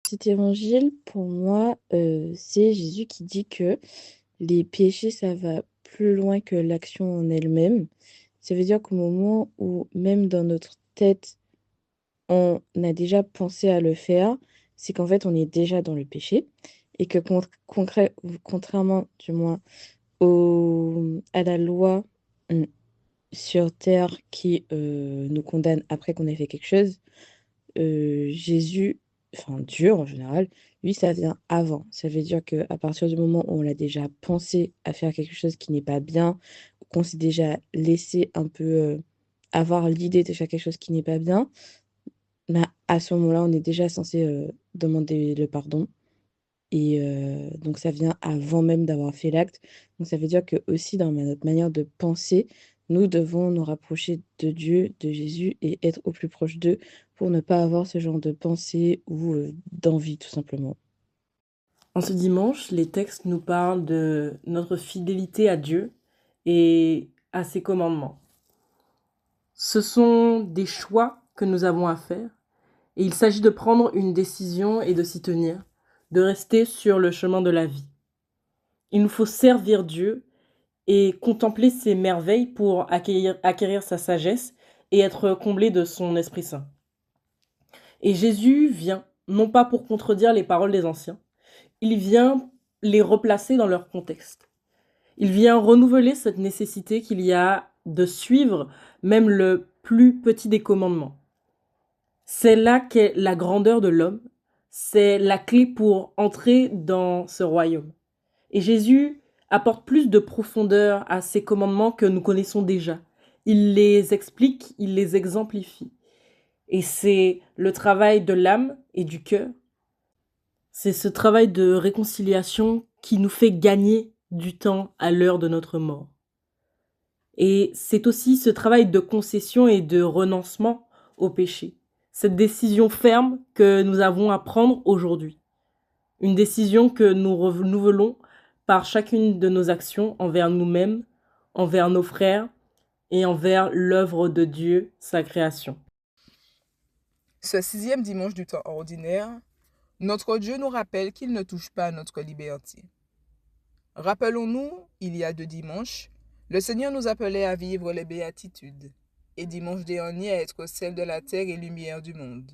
Cet évangile, pour moi, c'est Jésus qui dit que les péchés, ça va plus loin que l'action en elle-même. Ça veut dire qu'au moment où, même dans notre tête, on a déjà pensé à le faire, c'est qu'en fait, on est déjà dans le péché et que contrairement, du moins, à la loi sur terre qui nous condamne après qu'on ait fait quelque chose, Jésus, enfin Dieu en général, lui, ça vient avant. Ça veut dire qu'à partir du moment où on a déjà pensé à faire quelque chose qui n'est pas bien, qu'on s'est déjà laissé un peu avoir l'idée de faire quelque chose qui n'est pas bien, bah, à ce moment-là, on est déjà censé demander le pardon. Et donc ça vient avant même d'avoir fait l'acte. Donc ça veut dire que aussi dans notre manière de penser, nous devons nous rapprocher de Dieu, de Jésus et être au plus proche d'eux pour ne pas avoir ce genre de pensée ou d'envie tout simplement. En ce dimanche, les textes nous parlent de notre fidélité à Dieu et à ses commandements. Ce sont des choix que nous avons à faire et il s'agit de prendre une décision et de s'y tenir, de rester sur le chemin de la vie. Il nous faut servir Dieu et contempler ses merveilles pour acquérir sa sagesse et être comblé de son Esprit Saint. Et Jésus vient, non pas pour contredire les paroles des anciens, il vient les replacer dans leur contexte. Il vient renouveler cette nécessité qu'il y a de suivre même le plus petit des commandements. C'est là qu'est la grandeur de l'homme, c'est la clé pour entrer dans ce royaume. Et Jésus apporte plus de profondeur à ces commandements que nous connaissons déjà. Il les explique, il les exemplifie. Et c'est le travail de l'âme et du cœur. C'est ce travail de réconciliation qui nous fait gagner du temps à l'heure de notre mort. Et c'est aussi ce travail de concession et de renoncement au péché. Cette décision ferme que nous avons à prendre aujourd'hui. Une décision que nous renouvelons par chacune de nos actions envers nous-mêmes, envers nos frères et envers l'œuvre de Dieu, sa création. Ce sixième dimanche du temps ordinaire, notre Dieu nous rappelle qu'il ne touche pas à notre liberté. Rappelons-nous, il y a 2 dimanches, le Seigneur nous appelait à vivre les béatitudes, et dimanche dernier à être celle de la terre et lumière du monde.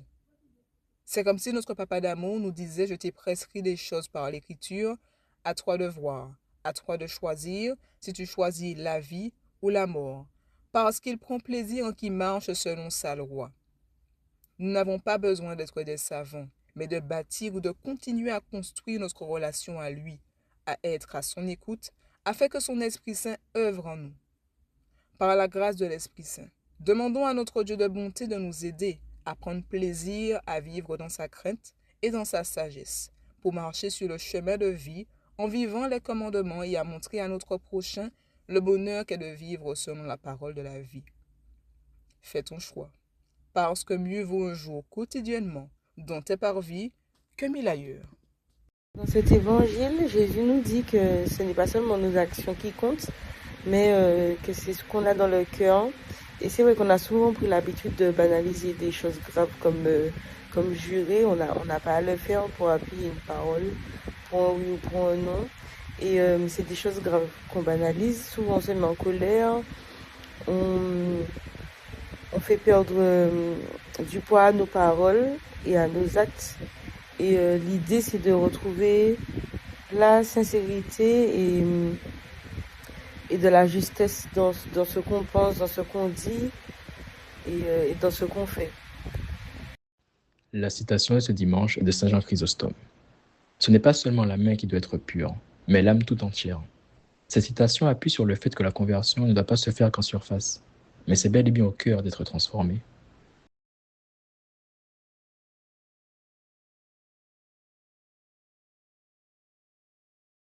C'est comme si notre papa d'amour nous disait: je t'ai prescrit des choses par l'écriture, à toi de voir, à toi de choisir si tu choisis la vie ou la mort, parce qu'il prend plaisir en qui marche selon sa loi. Nous n'avons pas besoin d'être des savants, mais de bâtir ou de continuer à construire notre relation à lui, à être à son écoute, afin que son Esprit Saint œuvre en nous. Par la grâce de l'Esprit Saint, demandons à notre Dieu de bonté de nous aider à prendre plaisir à vivre dans sa crainte et dans sa sagesse, pour marcher sur le chemin de vie en vivant les commandements et à montrer à notre prochain le bonheur qu'est de vivre selon la parole de la vie. Fais ton choix, parce que mieux vaut un jour quotidiennement dont tes parvis que 1000 ailleurs. Dans cet évangile, Jésus nous dit que ce n'est pas seulement nos actions qui comptent, mais que c'est ce qu'on a dans le cœur. Et c'est vrai qu'on a souvent pris l'habitude de banaliser des choses graves comme jurer. On n'a pas à le faire pour appuyer une parole, pour un oui ou pour un non. Et c'est des choses graves qu'on banalise. Souvent on se met en colère, on fait perdre du poids à nos paroles et à nos actes. Et l'idée, c'est de retrouver la sincérité et de la justesse dans ce qu'on pense, dans ce qu'on dit et dans ce qu'on fait. La citation de ce dimanche est de Saint Jean Chrysostome. Ce n'est pas seulement la main qui doit être pure, mais l'âme tout entière. Cette citation appuie sur le fait que la conversion ne doit pas se faire qu'en surface, mais c'est bel et bien au cœur d'être transformé.